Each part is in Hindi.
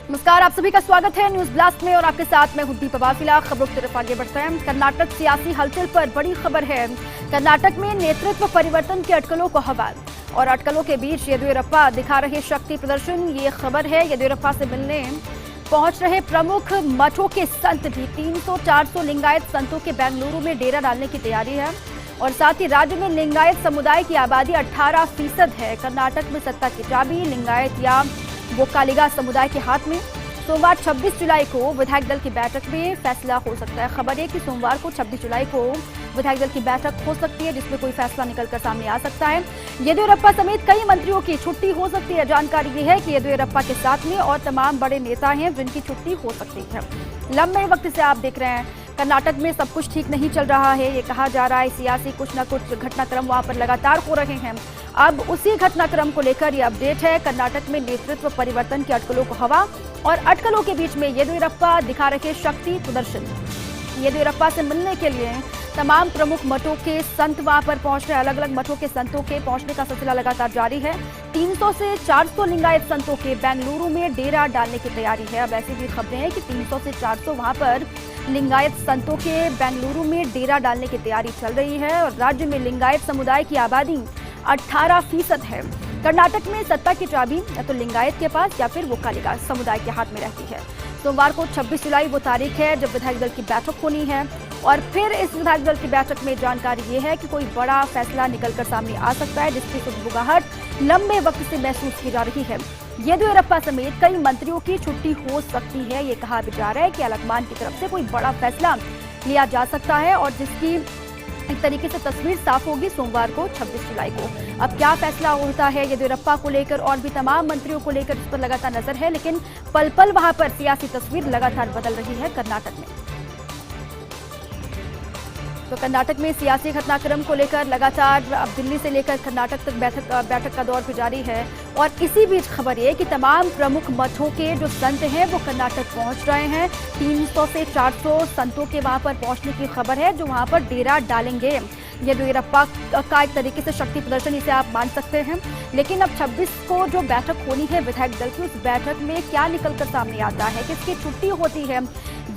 नमस्कार, आप सभी का स्वागत है न्यूज ब्लास्ट में और आपके साथ मैं हूं दीपा बाफिला। खबरों की तरफ आगे बढ़ते हैं। कर्नाटक सियासी हलचल पर बड़ी खबर है। कर्नाटक में नेतृत्व परिवर्तन की अटकलों को हवा और अटकलों के बीच येदियुरप्पा दिखा रहे शक्ति प्रदर्शन। ये खबर है येदियुरप्पा से मिलने पहुंच रहे प्रमुख मठों के संत भी 300-400 लिंगायत संतों के बेंगलुरु में डेरा डालने की तैयारी है और साथ ही राज्य में लिंगायत समुदाय की आबादी 18% है। कर्नाटक में सत्ता की चाबी लिंगायत या वोक्कालिगा समुदाय के हाथ में। सोमवार 26 जुलाई को विधायक दल की बैठक में फैसला हो सकता है। खबर है कि सोमवार को 26 जुलाई को विधायक दल की बैठक हो सकती है जिसमें कोई फैसला निकलकर सामने आ सकता है। येदियुरप्पा समेत कई मंत्रियों की छुट्टी हो सकती है। जानकारी ये है कि येदियुरप्पा के साथ में और तमाम बड़े नेता हैं जिनकी छुट्टी हो सकती है। लंबे वक्त से आप देख रहे हैं कर्नाटक में सब कुछ ठीक नहीं चल रहा है। ये कहा जा रहा है सियासी कुछ न कुछ घटनाक्रम वहां पर लगातार हो रहे हैं। अब उसी घटनाक्रम को लेकर ये अपडेट है। कर्नाटक में नेतृत्व परिवर्तन की अटकलों को हवा और अटकलों के बीच में येदियुरप्पा दिखा रहे शक्ति प्रदर्शन। येदियुरप्पा से मिलने के लिए तमाम प्रमुख मठों के संत वहां पर पहुंच रहे। अलग अलग मठों के संतों के पहुंचने का सिलसिला लगातार जारी है। 300 से 400 लिंगायत संतों के बेंगलुरु में डेरा डालने की तैयारी है। अब ऐसी भी खबरें हैं कि 300 से 400 वहां पर लिंगायत संतों के बेंगलुरु में डेरा डालने की तैयारी चल रही है और राज्य में लिंगायत समुदाय की आबादी 18% है। कर्नाटक में सत्ता की चाबी या तो लिंगायत के पास या फिर वोक्कालिगा समुदाय के हाथ में रहती है। सोमवार को 26 जुलाई वो तारीख है जब विधायक दल की बैठक होनी है और फिर इस विधायक दल की बैठक में जानकारी ये है कि कोई बड़ा फैसला निकलकर सामने आ सकता है जिसकी खुशबुगाहट लंबे वक्त से महसूस की जा रही है। येदियुरप्पा समेत कई मंत्रियों की छुट्टी हो सकती है। ये कहा जा रहा है कि अलकमान की तरफ से कोई बड़ा फैसला लिया जा सकता है और जिसकी एक तरीके से तस्वीर साफ होगी सोमवार को 26 जुलाई को। अब क्या फैसला होता है येदियुरप्पा को लेकर और भी तमाम मंत्रियों को लेकर इस पर लगातार नजर है, लेकिन पल पल वहां पर सियासी तस्वीर लगातार बदल रही है कर्नाटक में। तो कर्नाटक में सियासी घटनाक्रम को लेकर लगातार अब दिल्ली से लेकर कर्नाटक तक बैठक का दौर भी जारी है और इसी बीच खबर ये कि तमाम प्रमुख मठों के जो संत हैं वो कर्नाटक पहुंच रहे हैं। 300 से 400 संतों के वहां पर पहुंचने की खबर है जो वहां पर डेरा डालेंगे। येदियुरप्पा का एक तरीके से शक्ति प्रदर्शन इसे आप मान सकते हैं। लेकिन अब 26 को जो बैठक होनी है विधायक दल की, उस बैठक में क्या निकलकर सामने आता है, किसकी छुट्टी होती है,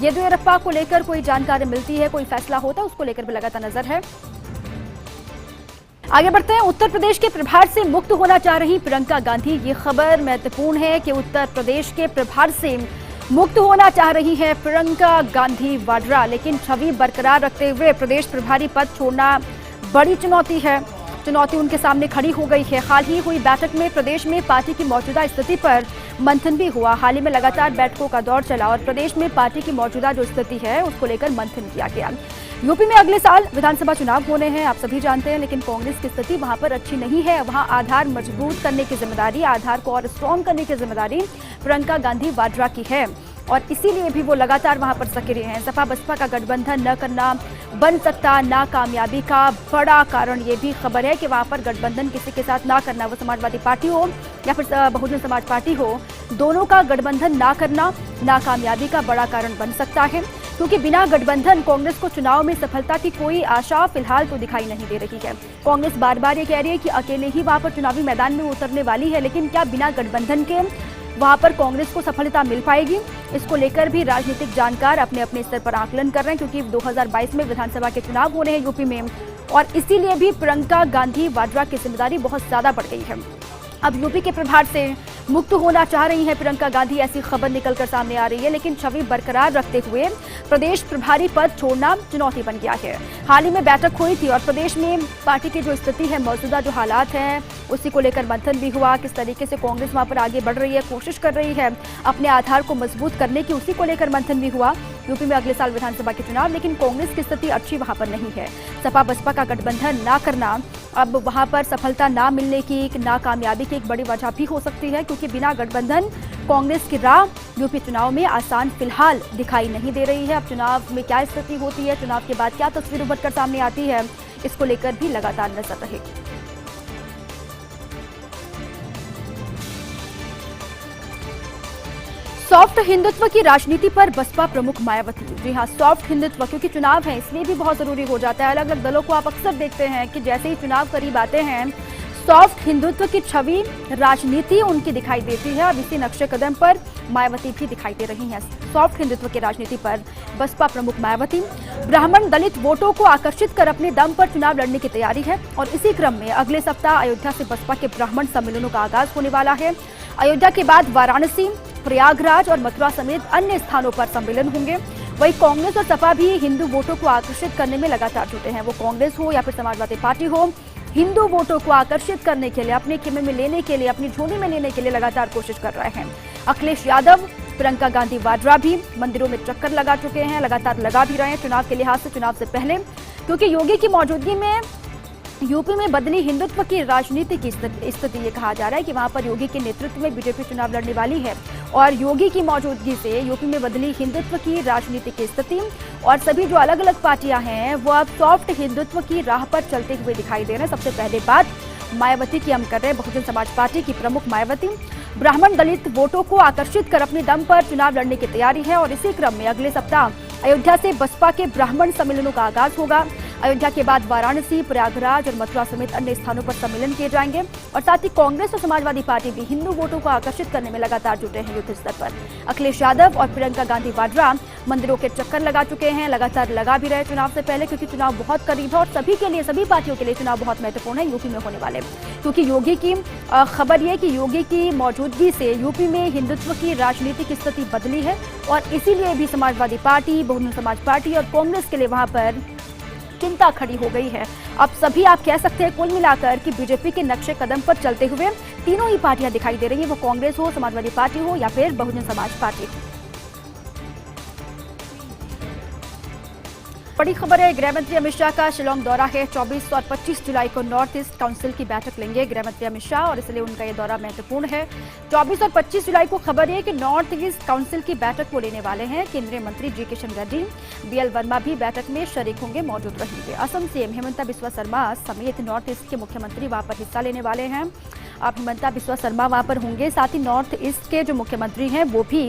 येदियुरप्पा को लेकर कोई जानकारी मिलती है, कोई फैसला होता है, उसको लेकर भी लगातार नजर है। आगे बढ़ते हैं। उत्तर प्रदेश के प्रभार से मुक्त होना चाह रही प्रियंका गांधी। ये खबर महत्वपूर्ण है कि उत्तर प्रदेश के प्रभार से मुक्त होना चाह रही है प्रियंका गांधी वाड्रा, लेकिन छवि बरकरार रखते हुए प्रदेश प्रभारी पद छोड़ना बड़ी चुनौती है। चुनौती उनके सामने खड़ी हो गई है। हाल ही हुई बैठक में प्रदेश में पार्टी की मौजूदा स्थिति पर मंथन भी हुआ। हाल ही में लगातार बैठकों का दौर चला और प्रदेश में पार्टी की मौजूदा जो स्थिति है उसको लेकर मंथन किया गया। यूपी में अगले साल विधानसभा चुनाव होने हैं, आप सभी जानते हैं, लेकिन कांग्रेस की स्थिति वहां पर अच्छी नहीं है। वहां आधार मजबूत करने की जिम्मेदारी, आधार को और स्ट्रॉन्ग करने की जिम्मेदारी प्रियंका गांधी वाड्रा की है और इसीलिए भी वो लगातार वहां पर सक्रिय हैं। सपा बसपा का गठबंधन न करना बन सकता नाकामयाबी का बड़ा कारण। ये भी खबर है कि वहां पर गठबंधन किसी के साथ ना करना, वो समाजवादी पार्टी हो या फिर बहुजन समाज पार्टी हो, दोनों का गठबंधन ना करना नाकामयाबी का बड़ा कारण बन सकता है। क्योंकि बिना गठबंधन कांग्रेस को चुनाव में सफलता की कोई आशा फिलहाल तो दिखाई नहीं दे रही है। कांग्रेस बार बार ये कह रही है कि अकेले ही वहां पर चुनावी मैदान में उतरने वाली है, लेकिन क्या बिना गठबंधन के वहां पर कांग्रेस को सफलता मिल पाएगी? इसको लेकर भी राजनीतिक जानकार अपने अपने स्तर पर आकलन कर रहे हैं क्योंकि 2022 में विधानसभा के चुनाव होने हैं यूपी में और इसीलिए भी प्रियंका गांधी वाड्रा की जिम्मेदारी बहुत ज्यादा बढ़ गई है। अब यूपी के प्रभार से मुक्त होना चाह रही हैं प्रियंका गांधी, ऐसी खबर निकलकर सामने आ रही है, लेकिन छवि बरकरार रखते हुए प्रदेश प्रभारी पद छोड़ना चुनौती बन गया है। हाल ही में बैठक हुई थी और प्रदेश में पार्टी की जो स्थिति है, मौजूदा जो हालात हैं, उसी को लेकर मंथन भी हुआ। किस तरीके से कांग्रेस वहां पर आगे बढ़ रही है, कोशिश कर रही है अपने आधार को मजबूत करने की, उसी को लेकर मंथन भी हुआ। यूपी में अगले साल विधानसभा के चुनाव, लेकिन कांग्रेस की स्थिति अच्छी वहां पर नहीं है। सपा बसपा का गठबंधन ना करना अब वहां पर सफलता ना मिलने की, नाकामयाबी की एक बड़ी वजह भी हो सकती है क्योंकि बिना गठबंधन कांग्रेस की राह यूपी चुनाव में आसान फिलहाल दिखाई नहीं दे रही है। अब चुनाव में क्या स्थिति होती है, चुनाव के बाद क्या तस्वीर उभर कर सामने आती है, इसको लेकर भी लगातार नजर रहेगी। सॉफ्ट हिंदुत्व की राजनीति पर बसपा प्रमुख मायावती। जी हां, सॉफ्ट हिंदुत्व, क्योंकि चुनाव है इसलिए भी बहुत जरूरी हो जाता है। अलग अलग दलों को आप अक्सर देखते हैं कि जैसे ही चुनाव करीब आते हैं सॉफ्ट हिंदुत्व की छवि राजनीति उनकी दिखाई देती है। अब इसी नक्शे कदम पर मायावती भी दिखाई दे रही हैं। सॉफ्ट हिंदुत्व की राजनीति पर बसपा प्रमुख मायावती ब्राह्मण दलित वोटों को आकर्षित कर अपने दम पर चुनाव लड़ने की तैयारी है और इसी क्रम में अगले सप्ताह अयोध्या से बसपा के ब्राह्मण सम्मेलनों का आगाज होने वाला है। अयोध्या के बाद वाराणसी, प्रयागराज और मथुरा समेत अन्य स्थानों पर सम्मेलन होंगे। वहीं कांग्रेस और सपा भी हिंदू वोटों को आकर्षित करने में लगातार जुटे हैं। वो कांग्रेस हो या फिर समाजवादी पार्टी हो, हिंदू वोटों को आकर्षित करने के लिए, अपने खेमे में लेने के लिए, अपनी झोली में लेने के लिए लगातार कोशिश कर रहे हैं। अखिलेश यादव, प्रियंका गांधी वाड्रा भी मंदिरों में चक्कर लगा चुके हैं, लगातार लगा भी रहे हैं चुनाव के लिहाज से, चुनाव से पहले, क्योंकि योगी की मौजूदगी में यूपी में बदली हिंदुत्व की राजनीति की स्थिति। ये कहा जा रहा है कि वहां पर योगी के नेतृत्व में बीजेपी चुनाव लड़ने वाली है और योगी की मौजूदगी से यूपी में बदली हिंदुत्व की राजनीति की स्थिति और सभी जो अलग अलग पार्टियां हैं वो अब सॉफ्ट हिंदुत्व की राह पर चलते हुए दिखाई दे रहे हैं। सबसे पहले बात मायावती की हम कर रहे हैं। बहुजन समाज पार्टी की प्रमुख मायावती ब्राह्मण दलित वोटों को आकर्षित कर अपने दम पर चुनाव लड़ने की तैयारी है और इसी क्रम में अगले सप्ताह अयोध्या से बसपा के ब्राह्मण सम्मेलनों का आगाज होगा। अयोध्या के बाद वाराणसी, प्रयागराज और मथुरा समेत अन्य स्थानों पर सम्मेलन किए जाएंगे और साथ ही कांग्रेस और समाजवादी पार्टी भी हिंदू वोटों को आकर्षित करने में लगातार जुटे हैं युद्ध स्तर पर। अखिलेश यादव और प्रियंका गांधी वाड्रा मंदिरों के चक्कर लगा चुके हैं, लगातार लगा भी रहे चुनाव से पहले, क्योंकि चुनाव बहुत करीब है और सभी के लिए, सभी पार्टियों के लिए चुनाव बहुत महत्वपूर्ण है यूपी में होने वाले, क्योंकि योगी की खबर यह कि योगी की मौजूदगी से यूपी में हिंदुत्व की राजनीति की स्थिति बदली है और इसीलिए भी समाजवादी पार्टी, बहुजन समाज पार्टी और कांग्रेस के लिए वहां पर चिंता खड़ी हो गई है। अब सभी आप कह सकते हैं कुल मिलाकर कि बीजेपी के नक्शे कदम पर चलते हुए तीनों ही पार्टियां दिखाई दे रही है, वो कांग्रेस हो, समाजवादी पार्टी हो या फिर बहुजन समाज पार्टी हो। बड़ी खबर है, गृह मंत्री अमित शाह का शिलांग दौरा है। 24 और 25 जुलाई को नॉर्थ ईस्ट काउंसिल की बैठक लेंगे गृह मंत्री अमित शाह और इसलिए उनका ये दौरा महत्वपूर्ण है। 24 और 25 जुलाई को खबर है कि नॉर्थ ईस्ट काउंसिल की बैठक वो लेने वाले हैं। केंद्रीय मंत्री जी किशन रेड्डी, बीएल वर्मा भी बैठक में शरीक होंगे, मौजूद रहेंगे। असम सीएम हिमंता बिस्वा शर्मा समेत नॉर्थ ईस्ट के मुख्यमंत्री वहां पर हिस्सा लेने वाले हैं। अब हिमंता बिस्वा शर्मा वहां पर होंगे, साथ ही नॉर्थ ईस्ट के जो मुख्यमंत्री हैं वो भी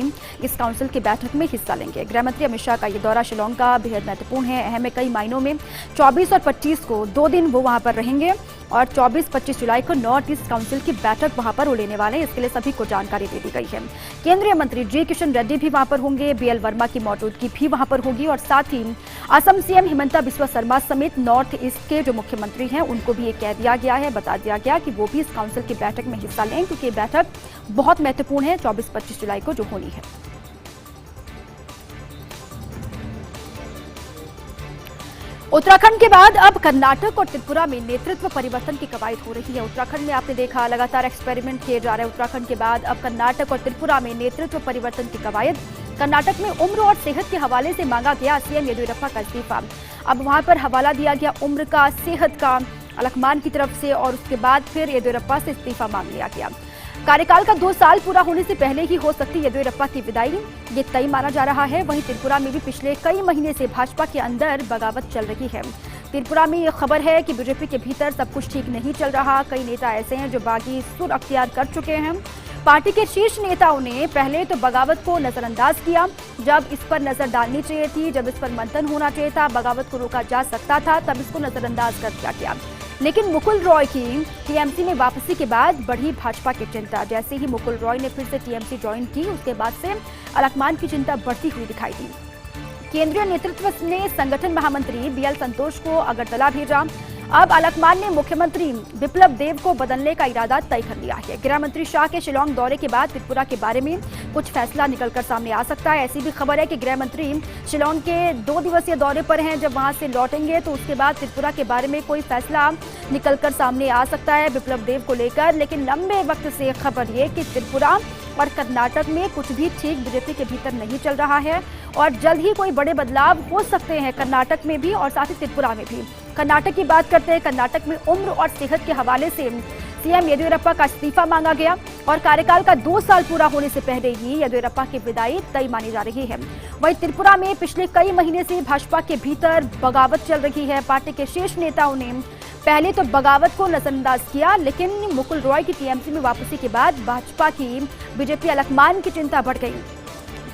इस काउंसिल की बैठक में हिस्सा लेंगे। गृह मंत्री अमित शाह का ये दौरा शिलांग का बेहद महत्वपूर्ण है, अहम है कई मायनों में। 24 और 25 को 2 दिन वो वहां पर रहेंगे और 24-25 जुलाई को नॉर्थ ईस्ट काउंसिल की बैठक वहां पर वो लेने वाले हैं। इसके लिए सभी को जानकारी दे दी गई है। केंद्रीय मंत्री जी किशन रेड्डी भी वहां पर होंगे, बीएल वर्मा की मौजूदगी भी वहां पर होगी और साथ ही असम सीएम हिमंता बिस्वा शर्मा समेत नॉर्थ ईस्ट के जो मुख्यमंत्री हैं उनको भी ये कह दिया गया है, बता दिया गया कि वो भी इस काउंसिल की बैठक में हिस्सा लें, क्योंकि ये बैठक बहुत महत्वपूर्ण है 24-25 जुलाई को जो होनी है। उत्तराखंड के बाद अब कर्नाटक और त्रिपुरा में नेतृत्व परिवर्तन की कवायद हो रही है। उत्तराखंड में आपने देखा लगातार एक्सपेरिमेंट किए जा रहे हैं। उत्तराखंड के बाद अब कर्नाटक और त्रिपुरा में नेतृत्व परिवर्तन की कवायद। कर्नाटक में उम्र और सेहत के हवाले से मांगा गया सीएम येदियुरप्पा का इस्तीफा। अब वहां पर हवाला दिया गया उम्र का, सेहत का अलकमान की तरफ से और उसके बाद फिर येदियुरप्पा से इस्तीफा मांग लिया गया। कार्यकाल का 2 साल पूरा होने से पहले ही हो सकती येदियुरप्पा की विदाई, ये तय माना जा रहा है। वहीं त्रिपुरा में भी पिछले कई महीने से भाजपा के अंदर बगावत चल रही है। त्रिपुरा में ये खबर है कि बीजेपी के भीतर सब कुछ ठीक नहीं चल रहा। कई नेता ऐसे हैं जो बागी सुर अख्तियार कर चुके हैं। पार्टी के शीर्ष नेताओं ने पहले तो बगावत को नजरअंदाज किया, जब इस पर नजर डालनी चाहिए थी, जब इस पर मंथन होना चाहिए था, बगावत को रोका जा सकता था, तब इसको नजरअंदाज कर दिया गया। लेकिन मुकुल रॉय की टीएमसी में वापसी के बाद बढ़ी भाजपा की चिंता। जैसे ही मुकुल रॉय ने फिर से टीएमसी ज्वाइन की, उसके बाद से अलकमान की चिंता बढ़ती हुई दिखाई दी। केंद्रीय नेतृत्व ने संगठन महामंत्री बीएल संतोष को अगरतला भेजा। अब अलकमान ने मुख्यमंत्री बिप्लब देव को बदलने का इरादा तय कर लिया है। गृह मंत्री शाह के शिलांग दौरे के बाद त्रिपुरा के बारे में कुछ फैसला निकलकर सामने आ सकता है। ऐसी भी खबर है कि गृह मंत्री शिलांग के 2 दिवसीय दौरे पर हैं। जब वहां से लौटेंगे तो उसके बाद त्रिपुरा के बारे में कोई फैसला निकलकर सामने आ सकता है बिप्लब देव को लेकर। लेकिन लंबे वक्त से खबर ये कि त्रिपुरा और कर्नाटक में कुछ भी ठीक बीजेपी के भीतर नहीं चल रहा है और जल्द ही कोई बड़े बदलाव हो सकते हैं कर्नाटक में भी और साथ ही त्रिपुरा में भी। कर्नाटक की बात करते हैं। कर्नाटक में उम्र और सेहत के हवाले से सीएम येदियुरप्पा का इस्तीफा मांगा गया और कार्यकाल का 2 साल पूरा होने से पहले ही येदियुरप्पा की विदाई तय मानी जा रही है। वहीं त्रिपुरा में पिछले कई महीने से भाजपा के भीतर बगावत चल रही है। पार्टी के शीर्ष नेताओं ने पहले तो बगावत को नजरअंदाज किया, लेकिन मुकुल रॉय की टीएमसी में वापसी के बाद भाजपा की बीजेपी अलकमान की चिंता बढ़ गई।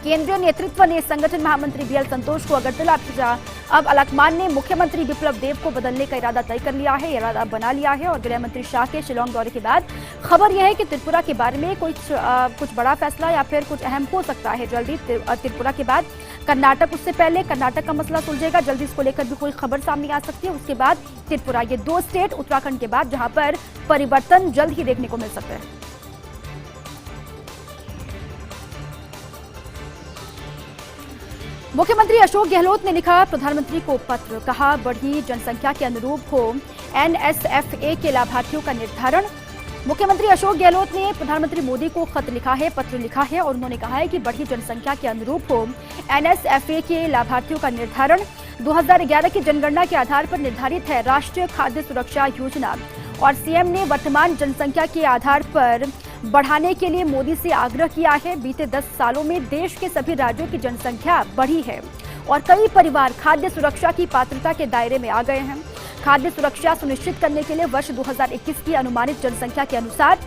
केंद्रीय नेतृत्व ने संगठन महामंत्री बीएल संतोष को अगरतला भेजा। अब अलकमान ने मुख्यमंत्री बिप्लब देब को बदलने का इरादा तय कर लिया है, इरादा बना लिया है। और गृह मंत्री शाह के शिलांग दौरे के बाद खबर यह है कि त्रिपुरा के बारे में कुछ बड़ा फैसला या फिर कुछ अहम हो सकता है जल्दी। त्रिपुरा के बाद कर्नाटक, उससे पहले कर्नाटक का मसला सुलझेगा जल्दी, इसको लेकर भी कोई खबर सामने आ सकती है। उसके बाद त्रिपुरा, ये 2 स्टेट उत्तराखंड के बाद जहां पर परिवर्तन जल्द ही देखने को मिल सकते हैं। मुख्यमंत्री अशोक गहलोत ने लिखा प्रधानमंत्री को पत्र, कहा बढ़ी जनसंख्या के अनुरूप हो एनएसएफए के लाभार्थियों का निर्धारण। मुख्यमंत्री अशोक गहलोत ने प्रधानमंत्री मोदी को खत लिखा है, पत्र लिखा है और उन्होंने कहा है कि बढ़ी जनसंख्या के अनुरूप हो एनएसएफए के लाभार्थियों का निर्धारण। 2011 की जनगणना के आधार पर निर्धारित है राष्ट्रीय खाद्य सुरक्षा योजना और सीएम ने वर्तमान जनसंख्या के आधार पर बढ़ाने के लिए मोदी से आग्रह किया है। बीते 10 सालों में देश के सभी राज्यों की जनसंख्या बढ़ी है और कई परिवार खाद्य सुरक्षा की पात्रता के दायरे में आ गए हैं। खाद्य सुरक्षा सुनिश्चित करने के लिए वर्ष 2021 की अनुमानित जनसंख्या के अनुसार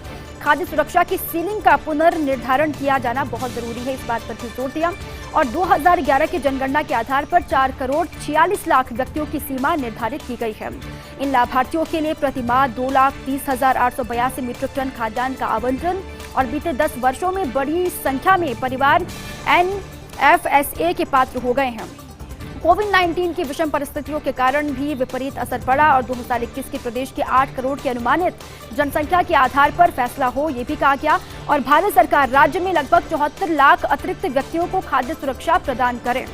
खाद्य सुरक्षा की सीलिंग का पुनर्निर्धारण किया जाना बहुत जरूरी है, इस बात पर भी जोर दिया। और 2011 की जनगणना के आधार पर 4 करोड़ 46 लाख व्यक्तियों की सीमा निर्धारित की गई है। इन लाभार्थियों के लिए प्रतिमाह 2,30,882 मीट्रिक टन खाद्यान्न का आवंटन और बीते 10 वर्षों में बड़ी संख्या में परिवार एनएफएसए के पात्र हो गए हैं। कोविड-19 की विषम परिस्थितियों के कारण भी विपरीत असर पड़ा और 2021 के प्रदेश के 8 करोड़ की अनुमानित जनसंख्या के आधार पर फैसला हो, ये भी कहा गया। और भारत सरकार राज्य में लगभग 74 लाख अतिरिक्त व्यक्तियों को खाद्य सुरक्षा प्रदान करे,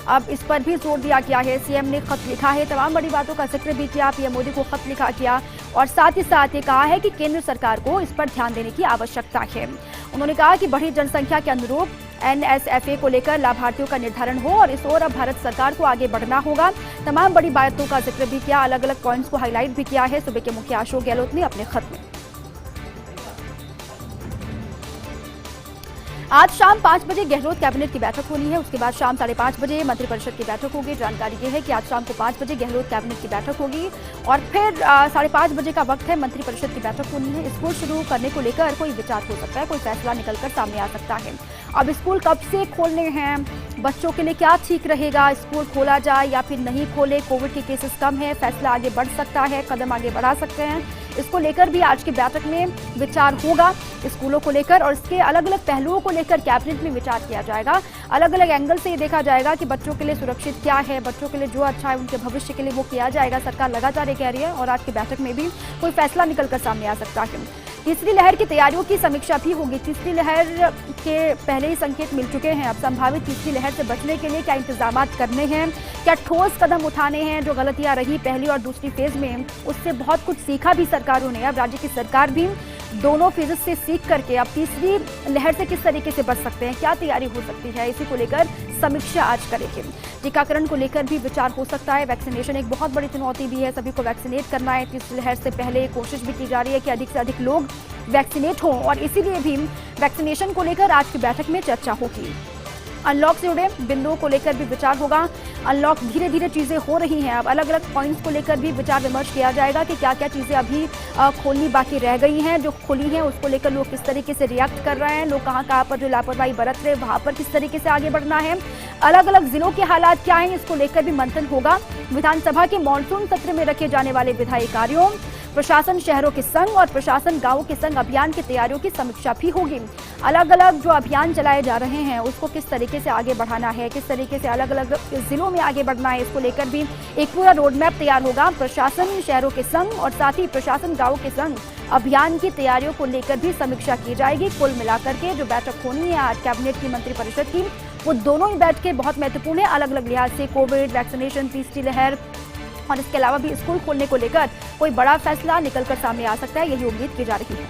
अब इस पर भी जोर दिया गया है। सीएम ने खत लिखा है, तमाम बड़ी बातों का जिक्र भी किया, पीएम मोदी को खत लिखा गया और साथ ही साथ ये कहा है कि केंद्र सरकार को इस पर ध्यान देने की आवश्यकता है। उन्होंने कहा कि बढ़ी जनसंख्या के अनुरूप एनएसएफए को लेकर लाभार्थियों का निर्धारण हो और इस ओर अब भारत सरकार को आगे बढ़ना होगा। तमाम बड़ी बातों का जिक्र भी किया, अलग अलग पॉइंट्स को हाईलाइट भी किया है सूबे के मुखिया अशोक गहलोत ने अपने खत में। आज शाम 5 बजे गहलोत कैबिनेट की बैठक होनी है, उसके बाद शाम 5:30 बजे मंत्रिपरिषद की बैठक होगी। जानकारी ये है कि आज शाम को 5 बजे गहलोत कैबिनेट की बैठक होगी और फिर 5:30 बजे का वक्त है मंत्रिपरिषद की बैठक होनी है। स्कूल शुरू करने को लेकर कोई विचार हो सकता है, कोई फैसला निकलकर सामने आ सकता है। अब स्कूल कब से खोलने हैं, बच्चों के लिए क्या ठीक रहेगा, स्कूल खोला जाए या फिर नहीं खोले, कोविड के केसेस कम है, फैसला आगे बढ़ सकता है, कदम आगे बढ़ा सकते हैं, इसको लेकर भी आज की बैठक में विचार होगा स्कूलों को लेकर और इसके अलग अलग पहलुओं को लेकर कैबिनेट में विचार किया जाएगा। अलग अलग एंगल से ये देखा जाएगा कि बच्चों के लिए सुरक्षित क्या है, बच्चों के लिए जो अच्छा है उनके भविष्य के लिए वो किया जाएगा। सरकार लगातार ये कह रही है और आज की बैठक में भी कोई फैसला निकलकर सामने आ सकता है। तीसरी लहर की तैयारियों की समीक्षा भी होगी। तीसरी लहर के पहले ही संकेत मिल चुके हैं, अब संभावित तीसरी लहर से बचने के लिए क्या इंतजाम करने हैं, क्या ठोस कदम उठाने हैं। जो गलतियां रही पहली और दूसरी फेज में, उससे बहुत कुछ सीखा भी सरकारों ने। अब राज्य की सरकार भी दोनों फेज से सीख करके अब तीसरी लहर से किस तरीके से बच सकते हैं, क्या तैयारी हो सकती है, इसी को लेकर समीक्षा आज करेंगे। टीकाकरण को लेकर भी विचार हो सकता है। वैक्सीनेशन एक बहुत बड़ी चुनौती भी है, सभी को वैक्सीनेट करना है। तीसरी लहर से पहले कोशिश भी की जा रही है कि अधिक से अधिक लोग वैक्सीनेट हों और इसीलिए भी वैक्सीनेशन को लेकर आज की बैठक में चर्चा होगी। अनलॉक से जुड़े बिंदुओं को लेकर भी विचार होगा। अनलॉक धीरे धीरे चीजें हो रही हैं, अब अलग अलग पॉइंट्स को लेकर भी विचार विमर्श किया जाएगा कि क्या क्या चीजें अभी खोलनी बाकी रह गई हैं, जो खुली हैं उसको लेकर लोग किस तरीके से रिएक्ट कर रहे हैं, लोग कहाँ पर जो लापरवाही बरत रहे वहां पर किस तरीके से आगे बढ़ना है, अलग अलग जिलों के हालात क्या हैं, इसको लेकर भी मंथन होगा। विधानसभा के मॉनसून सत्र में रखे जाने वाले विधायी कार्यों, प्रशासन शहरों के संग और प्रशासन गांवों के संग अभियान की तैयारियों की समीक्षा भी होगी। अलग अलग जो अभियान चलाए जा रहे हैं उसको किस तरीके से आगे बढ़ाना है, किस तरीके से अलग अलग जिलों में आगे बढ़ना है, इसको लेकर भी एक पूरा रोड मैप तैयार होगा। प्रशासन शहरों के संग और साथ ही प्रशासन गांवों के संग अभियान की तैयारियों को लेकर भी समीक्षा की जाएगी। कुल मिलाकर के जो बैठक होनी है आज कैबिनेट की मंत्रिपरिषद की, वो दोनों ही बैठकें बहुत महत्वपूर्ण है अलग अलग लिहाज से। कोविड, वैक्सीनेशन, तीसरी लहर और इसके अलावा भी स्कूल खोलने को लेकर कोई बड़ा फैसला निकलकर सामने आ सकता है, यही उम्मीद की जा रही है।